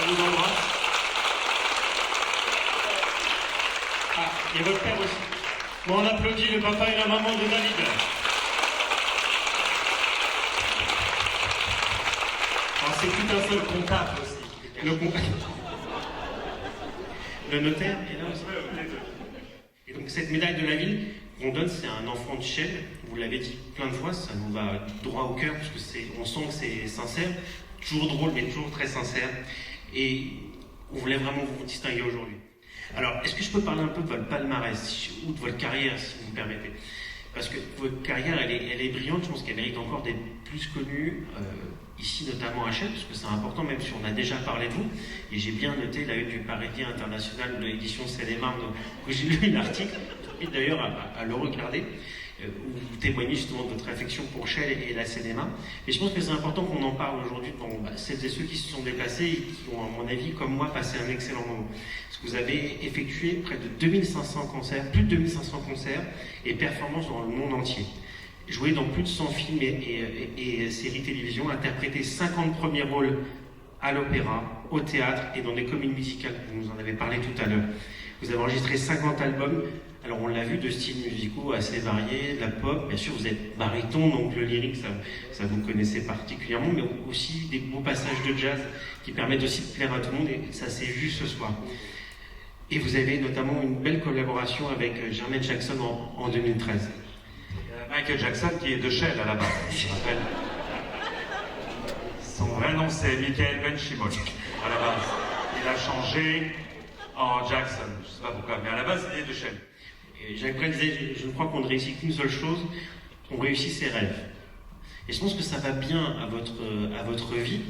On vous embrasse. Ah, et votre père aussi. Bon, on applaudit le papa et la maman de David. Alors, c'est tout un seul comptable aussi. Le notaire est là aussi. Et donc, cette médaille de la ville qu'on donne, c'est un enfant de Shell. Vous l'avez dit plein de fois, ça nous va droit au cœur, parce que on sent que c'est sincère. Toujours drôle, mais toujours très sincère. Et on voulait vraiment vous distinguer aujourd'hui. Alors, est-ce que je peux parler un peu de votre palmarès ou de votre carrière, si vous me permettez? Parce que votre carrière, elle est brillante. Je pense qu'elle mérite encore d'être plus connue, ici notamment à Chelles, parce que c'est important, même si on a déjà parlé de vous. Et j'ai bien noté la une du Parisien international de l'édition Seine-et-Marne, où j'ai lu l'article. Je vous invite d'ailleurs à le regarder, où vous témoignez justement de votre affection pour Chelles et la Seine-et-Marne. Et je pense que c'est important qu'on en parle aujourd'hui devant celles et ceux qui se sont déplacés et qui ont, à mon avis, comme moi, passé un excellent moment. Parce que vous avez effectué près de 2500 concerts, plus de 2500 concerts et performances dans le monde entier. Joué dans plus de 100 films et séries télévision, interprété 50 premiers rôles à l'opéra, au théâtre et dans des comédies musicales. Vous nous en avez parlé tout à l'heure. Vous avez enregistré 50 albums. Alors on l'a vu, de styles musicaux assez variés, de la pop, bien sûr vous êtes baryton, donc le lyrique ça vous connaissez particulièrement, mais aussi des beaux passages de jazz qui permettent aussi de plaire à tout le monde, et ça s'est vu ce soir. Et vous avez notamment une belle collaboration avec Jermaine Jackson en 2013. Michael Jackson qui est de Shell à la base, je rappelle. Son vrai nom c'est Michael Benchimol à la base. Il a changé en Jackson, je ne sais pas pourquoi, mais à la base il est de Shell. Et Jacques Brel disait, je crois qu'on ne réussit qu'une seule chose, on réussit ses rêves. Et je pense que ça va bien à votre vie.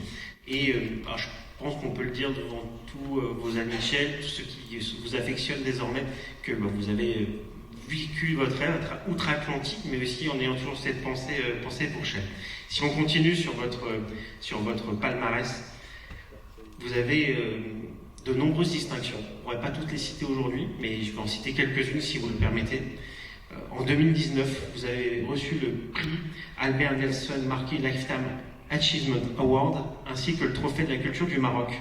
Et alors je pense qu'on peut le dire devant tous vos amis de Shell, tous ceux qui vous affectionnent désormais, que vous avez vécu votre rêve outre-Atlantique, mais aussi en ayant toujours cette pensée pour Shell. Si on continue sur votre palmarès, vous avez de nombreuses distinctions. On ne pourrait pas toutes les citer aujourd'hui, mais je vais en citer quelques-unes si vous le permettez. En 2019, vous avez reçu le prix Albert Nelson Marquis Lifetime Achievement Award, ainsi que le trophée de la culture du Maroc.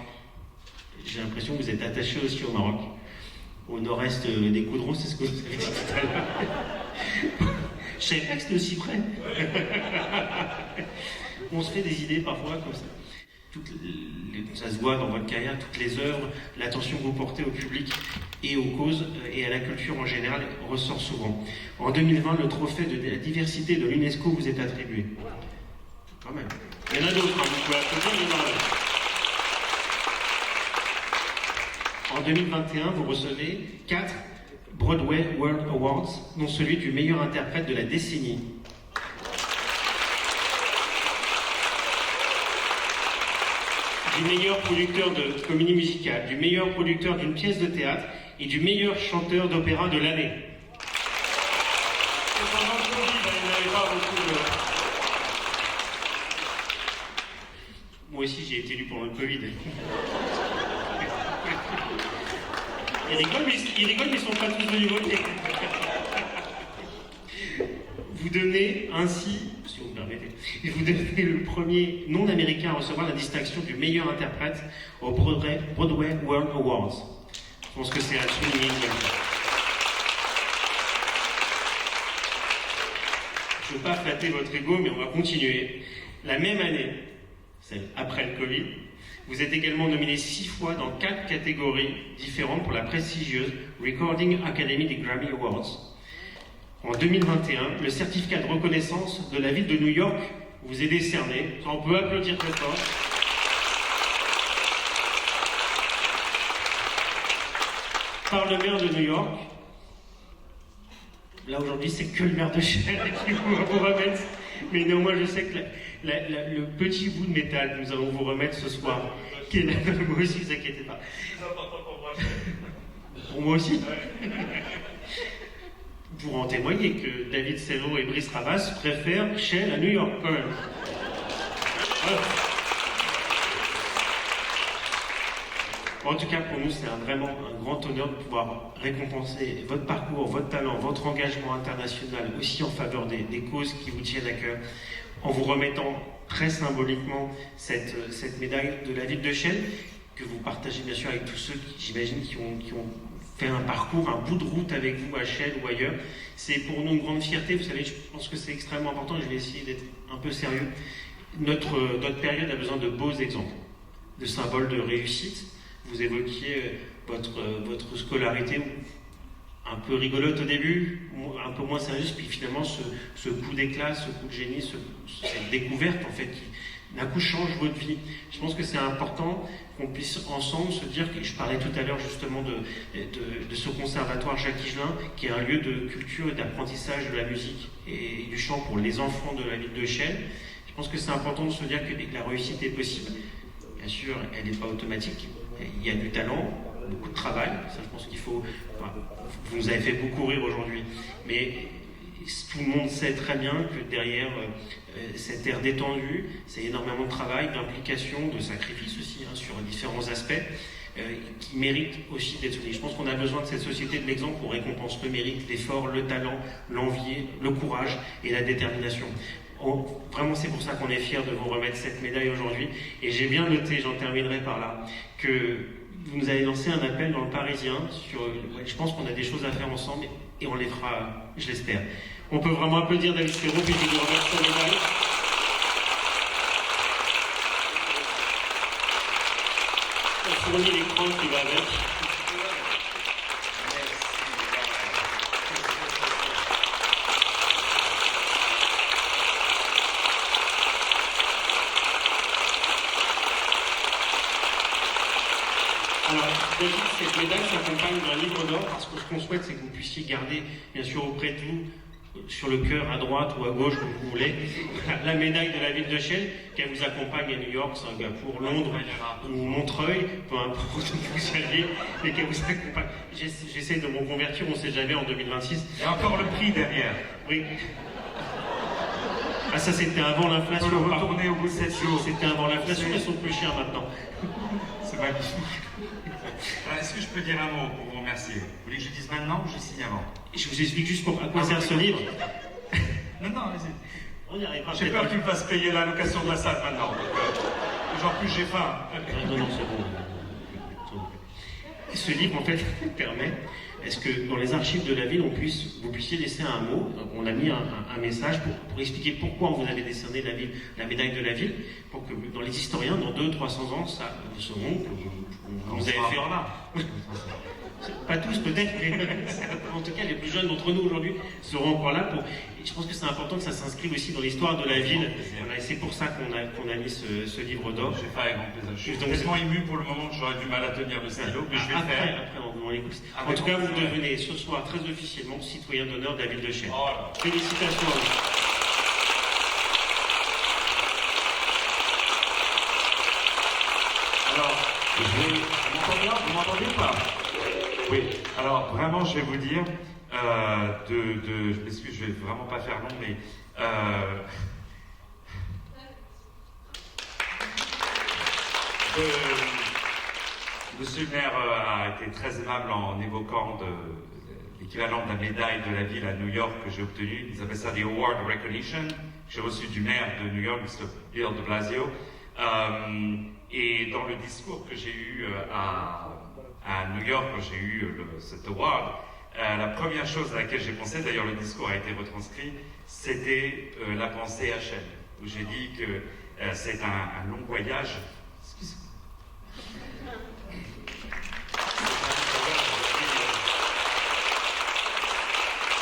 J'ai l'impression que vous êtes attaché aussi au Maroc. Au nord-est des Coudrons, c'est ce que vous avez dit tout à l'heure. Je savais pas que c'était aussi près. On se fait des idées parfois comme ça. Ça se voit dans votre carrière, toutes les œuvres, l'attention que vous portez au public et aux causes et à la culture en général ressort souvent. En 2020, le trophée de la diversité de l'UNESCO vous est attribué. Quand même. Il y en a d'autres, vous pouvez applaudir, il y en a d'autres. En 2021, vous recevez 4 Broadway World Awards, dont celui du meilleur interprète de la décennie. Du meilleur producteur de comédie musicale, du meilleur producteur d'une pièce de théâtre et du meilleur chanteur d'opéra de l'année. Moi aussi j'ai été élu pendant le Covid. Ils rigolent, mais ils sont pas tous venus voter. Vous donnez ainsi, si vous me permettez, vous devenez le premier non-américain à recevoir la distinction du meilleur interprète au Broadway World Awards. Je pense que c'est à souligner également. Je ne veux pas flatter votre ego, mais on va continuer. La même année, celle après le Covid, vous êtes également nominé 6 fois dans 4 catégories différentes pour la prestigieuse Recording Academy des Grammy Awards. En 2021, le certificat de reconnaissance de la ville de New York vous est décerné. On peut applaudir très fort. par le maire de New York. Là aujourd'hui, c'est que le maire de Chelles qui va vous remettre. Mais néanmoins, je sais que le petit bout de métal que nous allons vous remettre ce soir, qui est là, moi aussi, ne vous inquiétez pas. Pour moi aussi. Pour en témoigner que David Sello et Brice Ravas préfèrent Chelles à New York, quand même. Voilà. En tout cas, pour nous, c'est vraiment un grand honneur de pouvoir récompenser votre parcours, votre talent, votre engagement international, aussi en faveur des causes qui vous tiennent à cœur, en vous remettant très symboliquement cette médaille de la ville de Chelles, que vous partagez bien sûr avec tous ceux, j'imagine, qui ont fait un parcours, un bout de route avec vous à Chelles ou ailleurs. C'est pour nous une grande fierté. Vous savez, je pense que c'est extrêmement important. Je vais essayer d'être un peu sérieux. Notre période a besoin de beaux exemples, de symboles de réussite. Vous évoquiez votre scolarité un peu rigolote au début, un peu moins sérieuse, puis finalement ce coup d'éclat, ce coup de génie, cette découverte en fait qui d'un coup change votre vie. Je pense que c'est important qu'on puisse ensemble se dire, que je parlais tout à l'heure justement de ce conservatoire Jacques Higelin, qui est un lieu de culture et d'apprentissage de la musique et du chant pour les enfants de la ville de Chelles. Je pense que c'est important de se dire que la réussite est possible. Bien sûr, elle n'est pas automatique. Il y a du talent, beaucoup de travail. Ça, je pense qu'il faut... Enfin, vous nous avez fait beaucoup rire aujourd'hui. Mais tout le monde sait très bien que derrière cet air détendu, c'est énormément de travail, d'implication, de sacrifice aussi, sur différents aspects, qui méritent aussi d'être soulignés. Je pense qu'on a besoin de cette société de l'exemple où on récompense le mérite, l'effort, le talent, l'envie, le courage et la détermination. Vraiment, c'est pour ça qu'on est fiers de vous remettre cette médaille aujourd'hui. Et j'ai bien noté, j'en terminerai par là, que vous nous avez lancé un appel dans le Parisien sur... je pense qu'on a des choses à faire ensemble et on les fera, je l'espère. On peut vraiment applaudir David Serrault, puis je vous remercie la médaille. On fournit l'écran qui va avec. Alors, cette médaille s'accompagne d'un livre d'or parce que ce qu'on souhaite, c'est que vous puissiez garder, bien sûr, auprès de vous, sur le cœur, à droite ou à gauche, comme vous voulez, la médaille de la ville de Chelles, qu'elle vous accompagne à New York, Singapour, Londres ou Montreuil, peu importe où vous soyez, et qu'elle vous accompagne. J'essaie de me reconvertir, on ne sait jamais, en 2026. Et encore le prix derrière. Oui. Ah, ça, c'était avant l'inflation. On peut le retourner au bout de 7 jours. C'était avant l'inflation, ils sont plus chers maintenant. C'est magnifique. Est-ce que je peux dire un mot pour vous remercier? Vous voulez que je dise maintenant ou je signe avant? Je vous explique juste à quoi sert ce livre. Non, allez-y. On y arrivera. J'ai peur que tu me fasses payer la location de la salle maintenant. Genre plus j'ai faim. Non, c'est bon. Ce livre, en fait, permet, est-ce que dans les archives de la ville, vous puissiez laisser un mot. On a mis un message pour expliquer pourquoi on vous avait décerné la médaille de la ville, pour que dans les historiens, dans 200-300 ans, ça vous sauront que vous avez fait là. Pas tous peut-être, mais en tout cas les plus jeunes d'entre nous aujourd'hui seront encore là. Je pense que c'est important que ça s'inscrive aussi dans l'histoire de la ville. Voilà, et c'est pour ça qu'on a mis ce livre d'or. J'ai fait avec grand plaisir. Je suis tellement ému pour le moment que j'aurais du mal à tenir le stylo, mais je vais le faire. Après, on l'écoute. En tout cas, vous devenez ce soir très officiellement citoyen d'honneur de la ville de Chelles. Voilà. Félicitations à vous. Alors, vous m'entendez ou pas? Oui, alors vraiment, je vais vous dire, je m'excuse, je vais vraiment pas faire long, mais Monsieur le maire a été très aimable en évoquant l'équivalent de la médaille de la ville à New York que j'ai obtenue. Ils appellent ça the Award Recognition. J'ai reçu du maire de New York, Mr. Bill de Blasio. Et dans le discours que j'ai eu à New York, quand j'ai eu cet award, la première chose à laquelle j'ai pensé, d'ailleurs le discours a été retranscrit, c'était la pensée à Chelles, où j'ai dit que c'est un long voyage. Excusez-moi.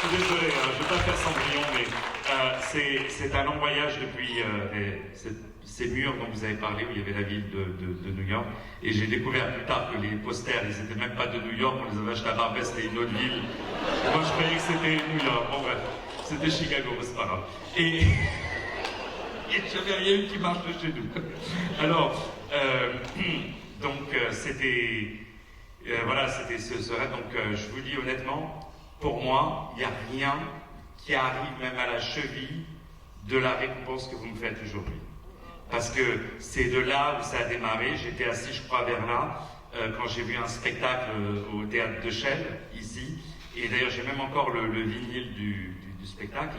Je suis désolé, je ne vais pas faire Cendrillon, mais c'est un long voyage depuis ces murs dont vous avez parlé, où il y avait la ville de New York. Et j'ai découvert plus tard que les posters, ils n'étaient même pas de New York, on les avait achetés à Barbès, c'était une autre ville. Moi, je croyais que c'était New York. Bon, bref, c'était Chicago, c'est pas grave. Et j'avais rien eu qui marche de chez nous. Alors, c'était... voilà, c'était ce rêve. Donc, je vous dis honnêtement, pour moi, il n'y a rien qui arrive même à la cheville de la récompense que vous me faites aujourd'hui. Parce que c'est de là où ça a démarré. J'étais assis, je crois, vers là, quand j'ai vu un spectacle au théâtre de Chelles, ici. Et d'ailleurs, j'ai même encore le vinyle du spectacle.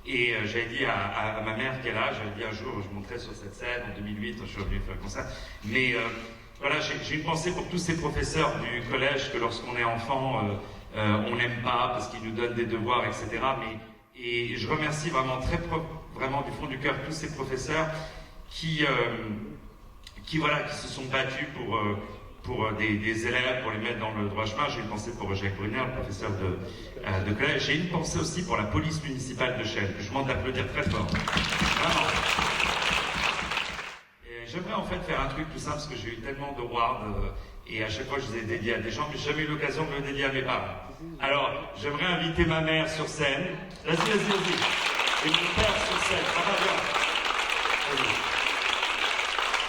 Et j'avais dit à ma mère quel âge, j'avais dit un jour, je monterai sur cette scène, en 2008, je suis revenu faire un concert. Mais voilà, j'ai une pensée pour tous ces professeurs du collège que lorsqu'on est enfant, on n'aime pas parce qu'ils nous donnent des devoirs, etc. Et je remercie vraiment vraiment du fond du cœur tous ces professeurs qui se sont battus pour des élèves, pour les mettre dans le droit chemin. J'ai une pensée pour Jacques Brunner, le professeur de collège. J'ai une pensée aussi pour la police municipale de Chelles, que je demande d'applaudir très fort. Vraiment. J'aimerais en fait faire un truc tout simple, parce que j'ai eu tellement d'awards, et à chaque fois je les ai dédiés à des gens, mais j'ai jamais eu l'occasion de le dédier à mes parents. Alors, j'aimerais inviter ma mère sur scène. Vas-y. Et mon père sur scène, ça va bien.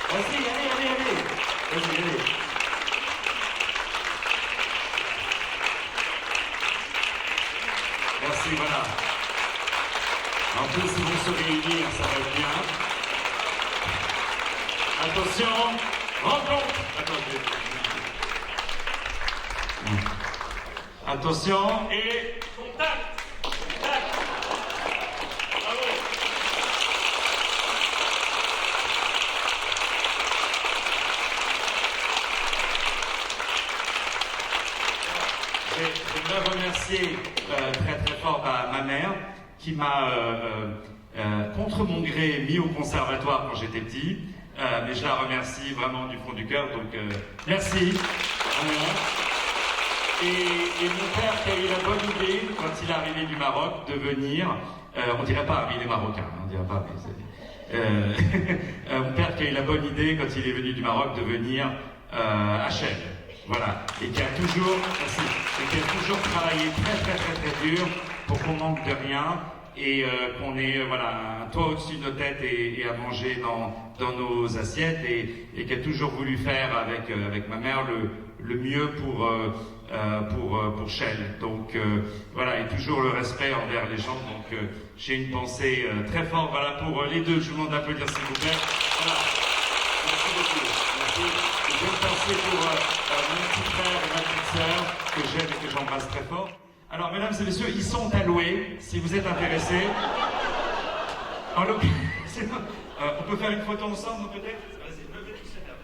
Vas-y, allez. Vas-y. Merci, voilà. En tous, ils vont se réunir, ça va être bien. Attention, rencontre. Attention et contact. Bravo. J'aimerais remercier très fort ma mère qui m'a, contre mon gré, mis au conservatoire quand j'étais petit. Mais je la remercie vraiment du fond du cœur, donc merci. Et mon père qui a eu la bonne idée, quand il est arrivé du Maroc, de venir, on dirait pas, il est marocain, on dirait pas, mais mon père qui a eu la bonne idée, quand il est venu du Maroc, de venir à Chelles. Voilà, et qui a toujours travaillé très dur pour qu'on manque de rien. Et qu'on ait un toit au-dessus de nos têtes et à manger dans nos assiettes, et qui a toujours voulu faire avec ma mère le mieux pour Chelles. Donc voilà, et toujours le respect envers les gens. Donc j'ai une pensée très forte pour les deux. Je vous demande d'applaudir s'il vous plaît. Voilà. Merci beaucoup. Merci. J'ai une pensée pour mon petit frère et ma petite sœur que j'aime et que j'embrasse très fort. Alors, mesdames et messieurs, ils sont à louer, si vous êtes intéressés. On peut faire une photo ensemble, peut-être? Vas-y, levez tous ces verres.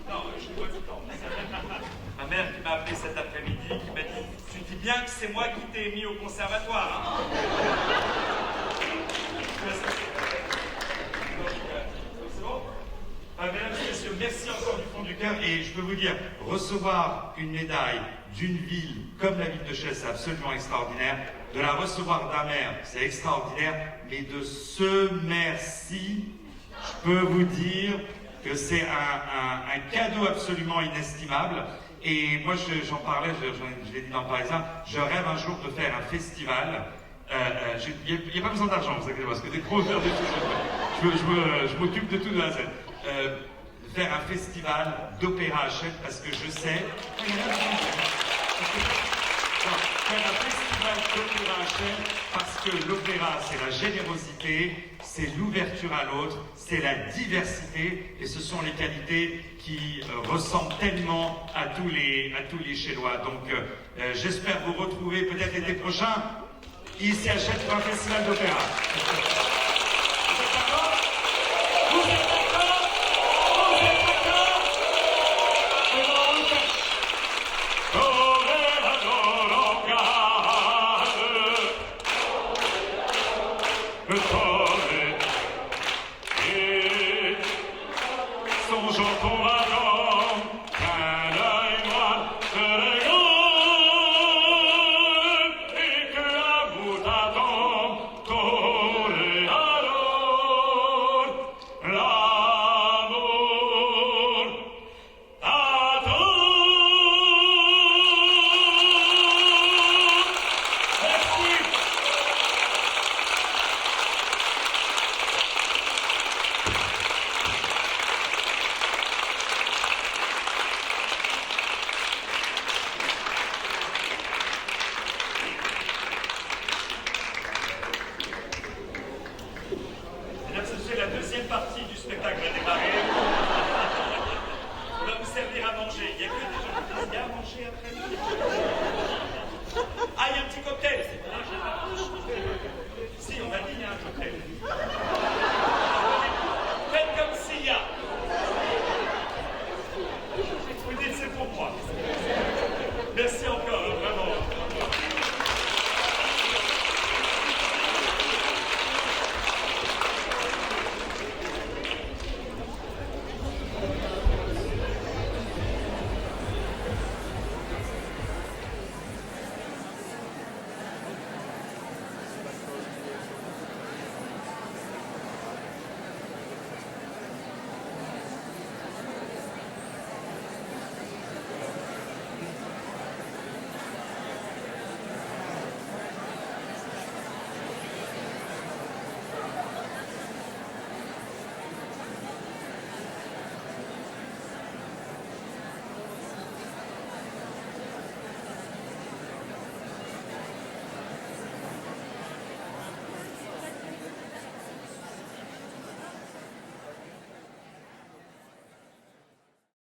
Non, je le vois tout le temps. Ma mère qui m'a appelé cet après-midi, qui m'a dit « Tu dis bien que c'est moi qui t'ai mis au conservatoire, hein ?» C'est bon? Mesdames et messieurs, merci encore du fond du cœur. Et je peux vous dire, recevoir une médaille d'une ville comme la ville de Chelles, c'est absolument extraordinaire. De la recevoir d'un maire, c'est extraordinaire. Mais de ce maire-ci, je peux vous dire que c'est un cadeau absolument inestimable. Et moi, j'en parlais, je l'ai dit dans le Parisien, je rêve un jour de faire un festival. Il n'y a pas besoin d'argent, vous inquiétez pas, parce que des gros faire des choses. Je m'occupe de tout de la scène. Faire un festival d'opéra à Chelles, parce que je sais. Faire un festival d'opéra à Chelles, parce que l'opéra, c'est la générosité, c'est l'ouverture à l'autre, c'est la diversité, et ce sont les qualités qui ressemblent tellement à tous les Chellois. Donc, j'espère vous retrouver peut-être l'été prochain, ici à Chelles, pour un festival d'opéra. Vous êtes d'accord? Vous êtes d'accord? Attends Merci à